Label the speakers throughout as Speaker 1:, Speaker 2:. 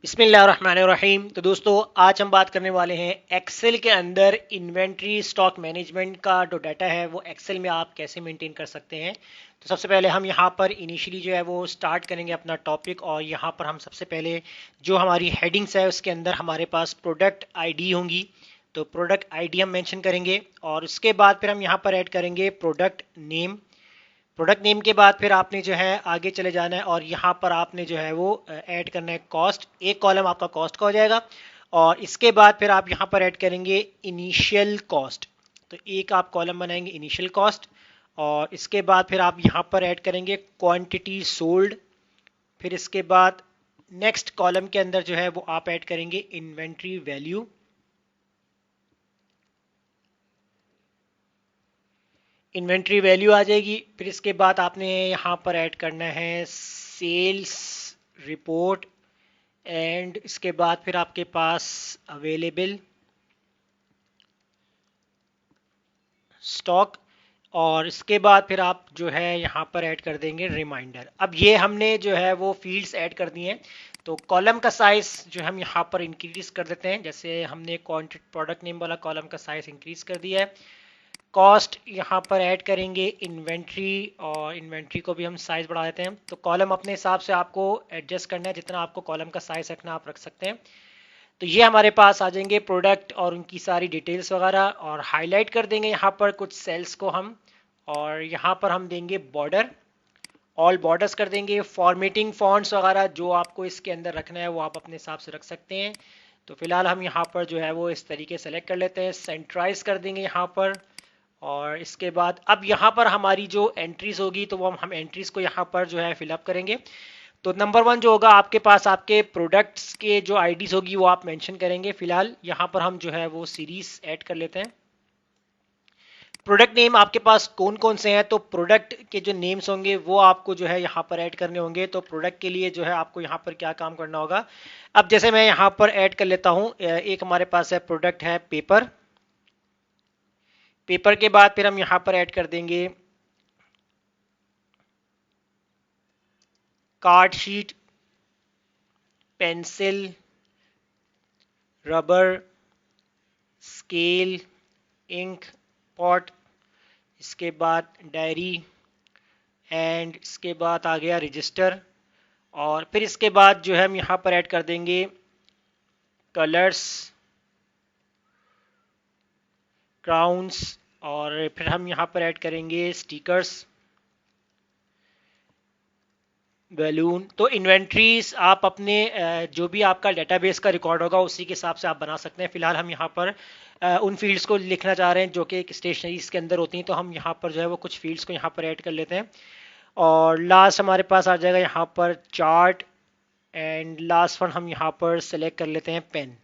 Speaker 1: बिस्मिल्लाहिर्रहमानिर्रहीम। तो दोस्तों, आज हम बात करने वाले हैं एक्सेल के अंदर इन्वेंट्री स्टॉक मैनेजमेंट का जो डाटा है वो एक्सेल में आप कैसे मेंटेन कर सकते हैं। तो सबसे पहले हम यहाँ पर इनिशियली जो है वो स्टार्ट करेंगे अपना टॉपिक, और यहाँ पर हम सबसे पहले जो हमारी हेडिंग्स है उसके अंदर हमारे पास प्रोडक्ट आईडी होंगी। तो प्रोडक्ट आईडी हम मेंशन करेंगे, और उसके बाद फिर हम यहाँ पर ऐड करेंगे प्रोडक्ट नेम। प्रोडक्ट नेम के बाद फिर आपने जो है आगे चले जाना है, और यहाँ पर आपने जो है वो ऐड करना है कॉस्ट। एक कॉलम आपका कॉस्ट का हो जाएगा, और इसके बाद फिर आप यहाँ पर ऐड करेंगे इनिशियल कॉस्ट। तो एक आप कॉलम बनाएंगे इनिशियल कॉस्ट, और इसके बाद फिर आप यहाँ पर ऐड करेंगे क्वांटिटी सोल्ड। फिर इसके बाद नेक्स्ट कॉलम के अंदर जो है वो आप ऐड करेंगे इन्वेंट्री वैल्यू। इन्वेंट्री वैल्यू आ जाएगी। फिर इसके बाद आपने यहाँ पर ऐड करना है सेल्स रिपोर्ट, एंड इसके बाद फिर आपके पास अवेलेबल स्टॉक, और इसके बाद फिर आप जो है यहाँ पर ऐड कर देंगे रिमाइंडर। अब ये हमने जो है वो फील्ड्स ऐड कर दी हैं। तो कॉलम का साइज जो हम यहाँ पर इंक्रीज कर देते हैं, जैसे हमने क्वांटिटी प्रोडक्ट नेम वाला कॉलम का साइज इंक्रीज कर दिया है। कॉस्ट यहाँ पर ऐड करेंगे इन्वेंट्री, और इन्वेंट्री को भी हम साइज बढ़ा देते हैं। तो कॉलम अपने हिसाब से आपको एडजस्ट करना है, जितना आपको कॉलम का साइज रखना आप रख सकते हैं। तो ये हमारे पास आ जाएंगे प्रोडक्ट और उनकी सारी डिटेल्स वगैरह, और हाईलाइट कर देंगे यहाँ पर कुछ सेल्स को हम, और यहाँ पर हम देंगे बॉर्डर, ऑल बॉर्डर्स कर देंगे। फॉर्मेटिंग फॉन्ट्स वगैरह जो आपको इसके अंदर रखना है वो आप अपने हिसाब से रख सकते हैं। तो फिलहाल हम यहाँ पर जो है वो इस तरीके सेलेक्ट कर लेते हैं, सेंट्राइज कर देंगे यहाँ पर। और इसके बाद अब यहाँ पर हमारी जो एंट्रीज होगी तो वो हम एंट्रीज को यहाँ पर जो है फिलअप करेंगे। तो नंबर वन जो होगा आपके पास आपके प्रोडक्ट्स के जो आईडीज होगी वो आप मेंशन करेंगे। फिलहाल यहाँ पर हम जो है वो सीरीज ऐड कर लेते हैं। प्रोडक्ट नेम आपके पास कौन कौन से हैं, तो प्रोडक्ट के जो नेम्स होंगे वो आपको जो है यहाँ पर ऐड करने होंगे। तो प्रोडक्ट के लिए जो है आपको यहाँ पर क्या काम करना होगा, अब जैसे मैं यहाँ पर ऐड कर लेता हूँ। एक हमारे पास है प्रोडक्ट है पेपर। पेपर के बाद फिर हम यहाँ पर ऐड कर देंगे card sheet, pencil, rubber, scale, ink pot, इसके बाद डायरी, एंड इसके बाद आ गया रजिस्टर। और फिर इसके बाद जो है हम यहाँ पर ऐड कर देंगे कलर्स, क्राउन्स, और फिर हम यहाँ पर ऐड करेंगे स्टिकर्स, बैलून। तो इन्वेंट्रीज आप अपने जो भी आपका डेटाबेस का रिकॉर्ड होगा उसी के हिसाब से आप बना सकते हैं। फिलहाल हम यहाँ पर उन फील्ड्स को लिखना चाह रहे हैं जो कि एक स्टेशनरीज के अंदर होती हैं, तो हम यहाँ पर जो है वो कुछ फील्ड्स को यहाँ पर ऐड कर लेते हैं। और लास्ट हमारे पास आ जाएगा यहाँ पर चार्ट, एंड लास्ट वन हम यहाँ पर सेलेक्ट कर लेते हैं पेन।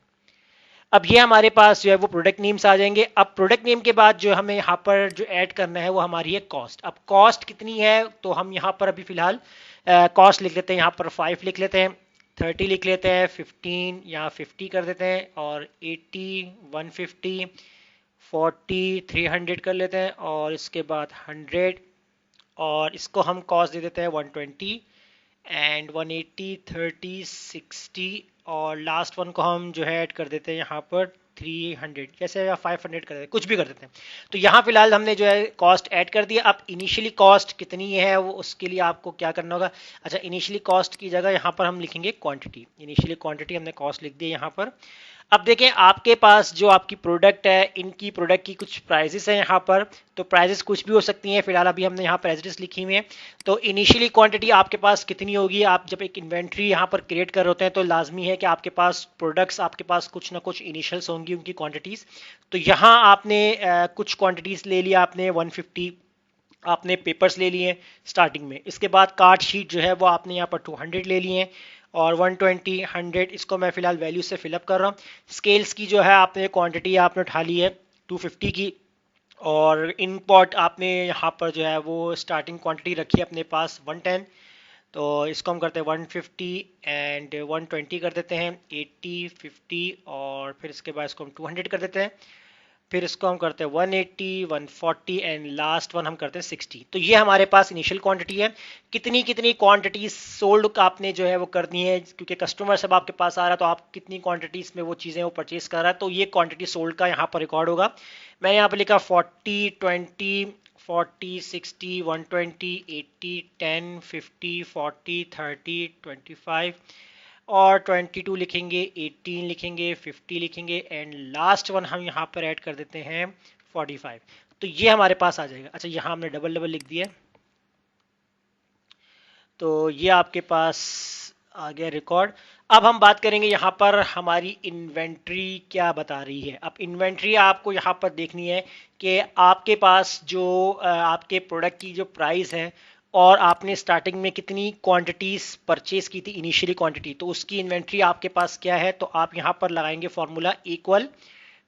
Speaker 1: अब ये हमारे पास जो है वो प्रोडक्ट नेम्स आ जाएंगे। अब प्रोडक्ट नेम के बाद जो हमें यहाँ पर जो ऐड करना है वो हमारी है कॉस्ट। अब कॉस्ट कितनी है, तो हम यहाँ पर अभी फिलहाल कॉस्ट लिख लेते हैं, यहाँ पर 5 लिख लेते हैं, 30 लिख लेते हैं, 15 या 50 कर देते हैं, और 80, 150, 40, 300 कर लेते हैं, और इसके बाद 100, और इसको हम कॉस्ट दे देते हैं 120, एंड 180, 30, 60, और लास्ट वन को हम जो है ऐड कर देते हैं यहाँ पर 300 जैसे, या 500 कर देते हैं, कुछ भी कर देते हैं। तो यहाँ फिलहाल हमने जो है कॉस्ट ऐड कर दिया। अब इनिशियली कॉस्ट कितनी है वो उसके लिए आपको क्या करना होगा। अच्छा, इनिशियली कॉस्ट की जगह यहाँ पर हम लिखेंगे क्वांटिटी। इनिशियली क्वांटिटी हमने कॉस्ट लिख दी यहाँ पर। अब देखें, आपके पास जो आपकी प्रोडक्ट है इनकी प्रोडक्ट की कुछ प्राइजेस हैं यहाँ पर। तो प्राइजेस कुछ भी हो सकती हैं, फिलहाल अभी हमने यहाँ प्राइजेस लिखी हुई हैं। तो इनिशियली क्वांटिटी आपके पास कितनी होगी, आप जब एक इन्वेंट्री यहाँ पर क्रिएट कर होते हैं तो लाजमी है कि आपके पास प्रोडक्ट्स आपके पास कुछ ना कुछ इनिशियल्स होंगी उनकी क्वांटिटीज। तो यहाँ आपने कुछ क्वांटिटीज ले लिया, आपने 150 आपने पेपर्स ले लिए स्टार्टिंग में। इसके बाद कार्ड शीट जो है वो आपने यहाँ पर 200 ले लिए, और 120, 100 इसको मैं फिलहाल वैल्यू से फिलअप कर रहा हूँ। स्केल्स की जो है आपने क्वांटिटी आपने उठा ली है 250 की, और इनपॉट आपने यहाँ पर जो है वो स्टार्टिंग क्वांटिटी रखी है अपने पास 110। तो इसको हम करते हैं 150 एंड 120 कर देते हैं, 80, 50, और फिर इसके बाद इसको हम 200 कर देते हैं। फिर इसको हम करते हैं 180, 140 एंड लास्ट वन हम करते हैं 60। तो ये हमारे पास इनिशियल क्वांटिटी है। कितनी कितनी क्वांटिटी सोल्ड आपने जो है वो करनी है, क्योंकि कस्टमर सब आपके पास आ रहा है तो आप कितनी क्वांटिटीज में वो चीज़ें वो परचेज कर रहा है, तो ये क्वांटिटी सोल्ड का यहाँ पर रिकॉर्ड होगा। मैंने यहाँ पर लिखा 40, 20, 40, 60, 120, 80, 10, 50, 40, 30, 25 और 22 लिखेंगे, 18 लिखेंगे, 50 लिखेंगे एंड लास्ट वन हम यहाँ पर ऐड कर देते हैं 45। तो ये हमारे पास आ जाएगा। अच्छा, यहाँ हमने डबल डबल लिख दिया, तो ये आपके पास आ गया रिकॉर्ड। अब हम बात करेंगे यहाँ पर हमारी इन्वेंट्री क्या बता रही है। अब इन्वेंट्री आपको यहाँ पर देखनी है कि आपके पास जो आपके प्रोडक्ट की जो प्राइस है और आपने स्टार्टिंग में कितनी क्वांटिटीज परचेज की थी, इनिशियली क्वांटिटी, तो उसकी इन्वेंट्री आपके पास क्या है। तो आप यहाँ पर लगाएंगे फॉर्मूला इक्वल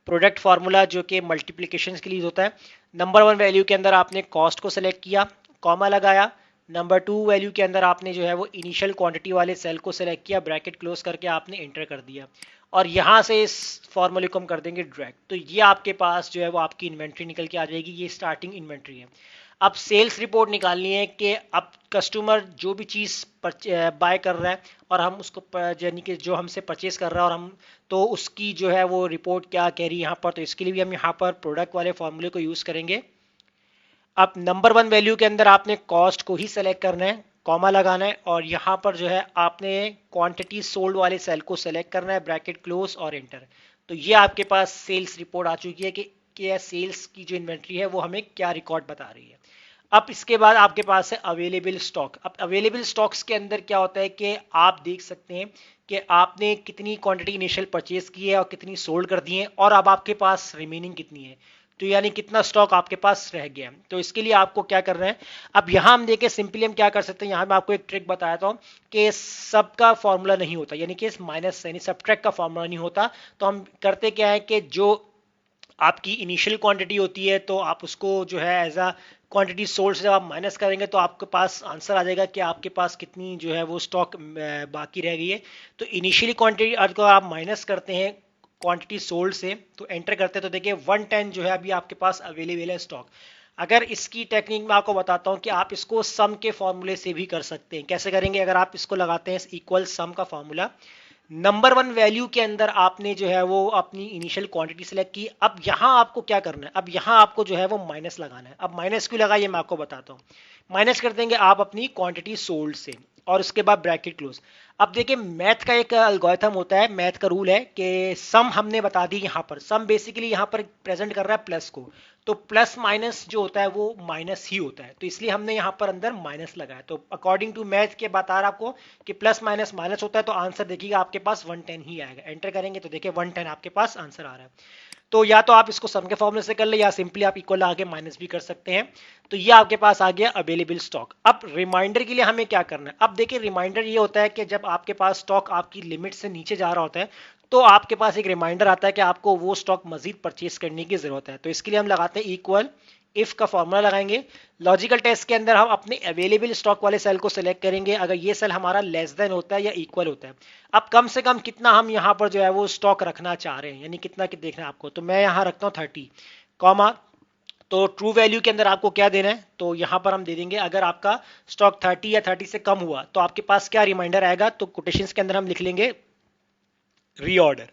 Speaker 1: प्रोडक्ट फार्मूला, जो कि मल्टीप्लिकेशन के लिए होता है। नंबर वन वैल्यू के अंदर आपने कॉस्ट को सेलेक्ट किया, कॉमा लगाया। नंबर टू वैल्यू के अंदर आपने जो है वो इनिशियल क्वांटिटी वाले सेल को सेलेक्ट किया, ब्रैकेट क्लोज करके आपने एंटर कर दिया और यहाँ से इस फॉर्मूले को हम कर देंगे ड्रैग। तो ये आपके पास जो है वो आपकी इन्वेंट्री निकल के आ जाएगी। ये स्टार्टिंग इन्वेंट्री है। अब सेल्स रिपोर्ट निकालनी है कि अब कस्टमर जो भी चीज़ बाय कर रहा है और हम उसको यानी कि जो हमसे परचेज कर रहा है और हम, तो उसकी जो है वो रिपोर्ट क्या कह रही है यहाँ पर। तो इसके लिए भी हम यहाँ पर प्रोडक्ट वाले फॉर्मूले को यूज़ करेंगे। अब नंबर वन वैल्यू के अंदर आपने कॉस्ट को ही सेलेक्ट करना है, कॉमा लगाना है और यहाँ पर जो है आपने क्वांटिटी सोल्ड वाले सेल को सेलेक्ट करना है, ब्रैकेट क्लोज और एंटर। तो ये आपके पास सेल्स रिपोर्ट आ चुकी है कि सेल्स की जो इन्वेंट्री है वो हमें क्या रिकॉर्ड बता रही है। अब इसके बाद आपके पास है अवेलेबल स्टॉक। अब अवेलेबल स्टॉक्स के अंदर क्या होता है कि आप देख सकते हैं कि आपने कितनी क्वांटिटी इनिशियल परचेज की है और कितनी सोल्ड कर दी है और अब आपके पास रिमेनिंग कितनी है, तो यानी कितना स्टॉक आपके पास रह गया। तो इसके लिए आपको क्या करना है, अब यहाँ हम देखें सिंपली हम क्या कर सकते हैं। यहाँ मैं आपको एक ट्रिक बताया था कि सबका फॉर्मूला नहीं होता, यानी कि माइनस यानी सब्ट्रैक्ट का फॉर्मूला नहीं होता। तो हम करते क्या है कि जो आपकी इनिशियल क्वांटिटी होती है तो आप उसको जो है एज अ क्वांटिटी सोल्ड से जब आप माइनस करेंगे तो आपके पास आंसर आ जाएगा कि आपके पास कितनी जो है वो स्टॉक बाकी रह गई है। तो इनिशियली क्वांटिटी अगर आप माइनस करते हैं क्वांटिटी सोल्ड से, तो एंटर करते हैं तो देखिए 110 जो है अभी आपके पास अवेलेबल है स्टॉक। अगर इसकी टेक्निक मैं आपको बताता हूं कि आप इसको सम के फॉर्मूले से भी कर सकते हैं। कैसे करेंगे, अगर आप इसको लगाते हैं इक्वल सम का फॉर्मूला, नंबर वन वैल्यू के अंदर आपने जो है वो अपनी इनिशियल क्वांटिटी सेलेक्ट की। अब यहां आपको क्या करना है, अब यहां आपको जो है वो माइनस लगाना है। अब माइनस क्यों लगाइए मैं आपको बताता हूं। माइनस कर देंगे आप अपनी क्वांटिटी सोल्ड से और उसके बाद ब्रैकेट क्लोज। अब देखिए मैथ का एक एल्गोरिथम होता है, मैथ का रूल है कि सम हमने बता दी। यहाँ पर सम बेसिकली यहाँ पर प्रेजेंट कर रहा है प्लस को, तो प्लस माइनस जो होता है वो माइनस ही होता है, तो इसलिए हमने यहाँ पर अंदर माइनस लगाया। तो अकॉर्डिंग टू मैथ के बता रहा आपको कि प्लस माइनस माइनस होता है, तो आंसर देखिएगा आपके पास 110 ही आएगा। एंटर करेंगे तो देखिए 110 आपके पास आंसर आ रहा है। तो या तो आप इसको सम के फॉर्मूले से कर ले या सिंपली आप इक्वल आगे माइनस भी कर सकते हैं। तो ये आपके पास आ गया अवेलेबल स्टॉक। अब रिमाइंडर के लिए हमें क्या करना है, अब देखिए रिमाइंडर ये होता है कि जब आपके पास स्टॉक आपकी लिमिट से नीचे जा रहा होता है तो आपके पास एक रिमाइंडर आता है कि आपको वो स्टॉक मजीद परचेज करने की जरूरत है। तो इसके लिए हम लगाते हैं इक्वल इफ का फॉर्मूला लगाएंगे। लॉजिकल टेस्ट के अंदर हम अपने अवेलेबल स्टॉक वाले सेल को सिलेक्ट करेंगे अगर ये सेल हमारा लेस देन होता है या इक्वल होता है। अब कम से कम कितना हम यहाँ पर जो है वो स्टॉक रखना चाह रहे हैं, यानी कितना कि देखना है आपको। तो मैं यहाँ रखता हूँ 30 कॉमा, तो ट्रू वैल्यू के अंदर आपको क्या देना है, तो यहाँ पर हम दे देंगे अगर आपका स्टॉक 30 या 30 से कम हुआ तो आपके पास क्या रिमाइंडर आएगा। तो कोटेशंस के अंदर हम लिख लेंगे रीऑर्डर,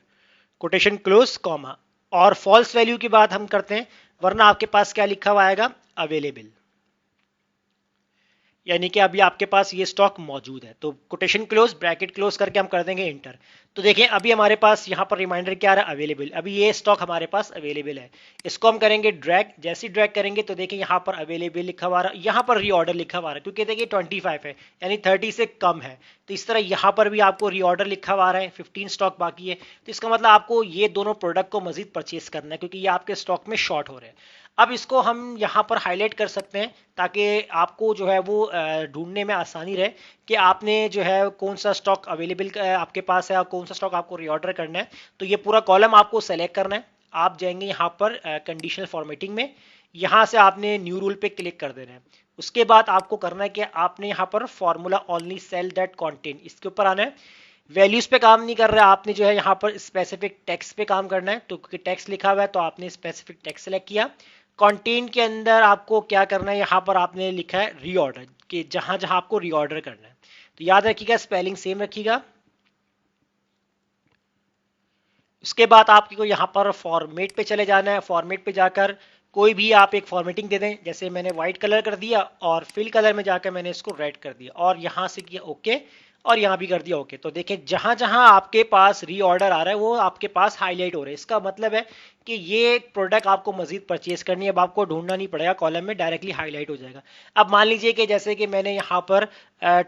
Speaker 1: कोटेशन क्लोज कॉमा, और फॉल्स वैल्यू की बात हम करते हैं, वरना आपके पास क्या लिखा हुआ आएगा अवेलेबल, यानी कि अभी आपके पास ये स्टॉक मौजूद है। तो कोटेशन क्लोज ब्रैकेट क्लोज करके हम कर देंगे इंटर। तो देखिए अभी हमारे पास यहाँ पर रिमाइंडर क्या आ रहा है अवेलेबल, अभी ये स्टॉक हमारे पास अवेलेबल है। इसको हम करेंगे ड्रैग, जैसे ड्रैग करेंगे तो देखिए यहाँ पर अवेलेबल लिखा हुआ, यहाँ पर रीऑर्डर लिखा हुआ है क्योंकि देखिए 25 है यानी 30 से कम है। तो इस तरह यहाँ पर भी आपको रीऑर्डर लिखा हुआ है, 15 स्टॉक बाकी है। तो इसका मतलब आपको ये दोनों प्रोडक्ट को मजीद परचेज करना है क्योंकि ये आपके स्टॉक में शॉर्ट हो रहे हैं। अब इसको हम यहाँ पर हाईलाइट कर सकते हैं ताकि आपको जो है वो ढूंढने में आसानी रहे कि आपने जो है कौन सा स्टॉक अवेलेबल आपके पास है और कौन सा स्टॉक आपको रीऑर्डर करना है। तो ये पूरा कॉलम आपको सेलेक्ट करना है। आप जाएंगे यहाँ पर कंडीशनल फॉर्मेटिंग में, यहाँ से आपने न्यू रूल पे क्लिक कर देना है। उसके बाद आपको करना है कि आपने यहाँ पर formula only cell that contain, इसके ऊपर आना है। वैल्यूज पे काम नहीं कर रहा है, आपने जो है यहाँ पर स्पेसिफिक टेक्स्ट पे काम करना है। तो क्योंकि टेक्स्ट लिखा हुआ है तो आपने स्पेसिफिक टेक्स्ट सेलेक्ट किया। कंटेंट के अंदर आपको क्या करना है, यहाँ पर आपने लिखा है रीऑर्डर, कि जहां जहां आपको रीऑर्डर करना है। तो याद रखिएगा, स्पेलिंग सेम रखिएगा। उसके बाद आपको यहाँ पर फॉर्मेट पे चले जाना है। फॉर्मेट पे जाकर कोई भी आप एक फॉर्मेटिंग दे दें, जैसे मैंने व्हाइट कलर कर दिया और फिल कलर में जाकर मैंने इसको रेड कर दिया और यहाँ से किया ओके और यहाँ भी कर दिया ओके। तो देखें जहां जहां आपके पास रीऑर्डर आ रहा है वो आपके पास हाईलाइट हो रहा है। इसका मतलब है कि ये प्रोडक्ट आपको मजीद परचेज करनी है, अब आपको ढूंढना नहीं पड़ेगा, कॉलम में डायरेक्टली हाईलाइट हो जाएगा। अब मान लीजिए कि जैसे कि मैंने यहाँ पर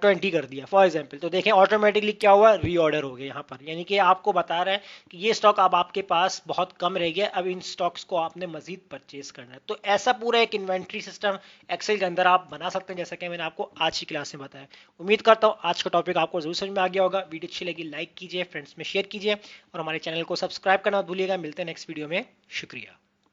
Speaker 1: 20 कर दिया फॉर एग्जाम्पल, तो देखें ऑटोमेटिकली क्या हुआ, रीऑर्डर हो गया यहाँ पर, यानी कि आपको बता रहा है कि ये स्टॉक अब आपके पास बहुत कम रह गया, अब इन स्टॉक्स को आपने मजीद परचेज करना है। तो ऐसा पूरा एक इन्वेंट्री सिस्टम एक्सेल के अंदर आप बना सकते हैं, जैसा कि मैंने आपको आज की क्लास में बताया। उम्मीद करता हूँ आज का टॉपिक आपको जरूर समझ में आ गया होगा। वीडियो अच्छी लगी लाइक कीजिए, फ्रेंड्स में शेयर कीजिए और हमारे चैनल को सब्सक्राइब करना मत भूलिएगा। मिलते हैं नेक्स्ट वीडियो में, शुक्रिया।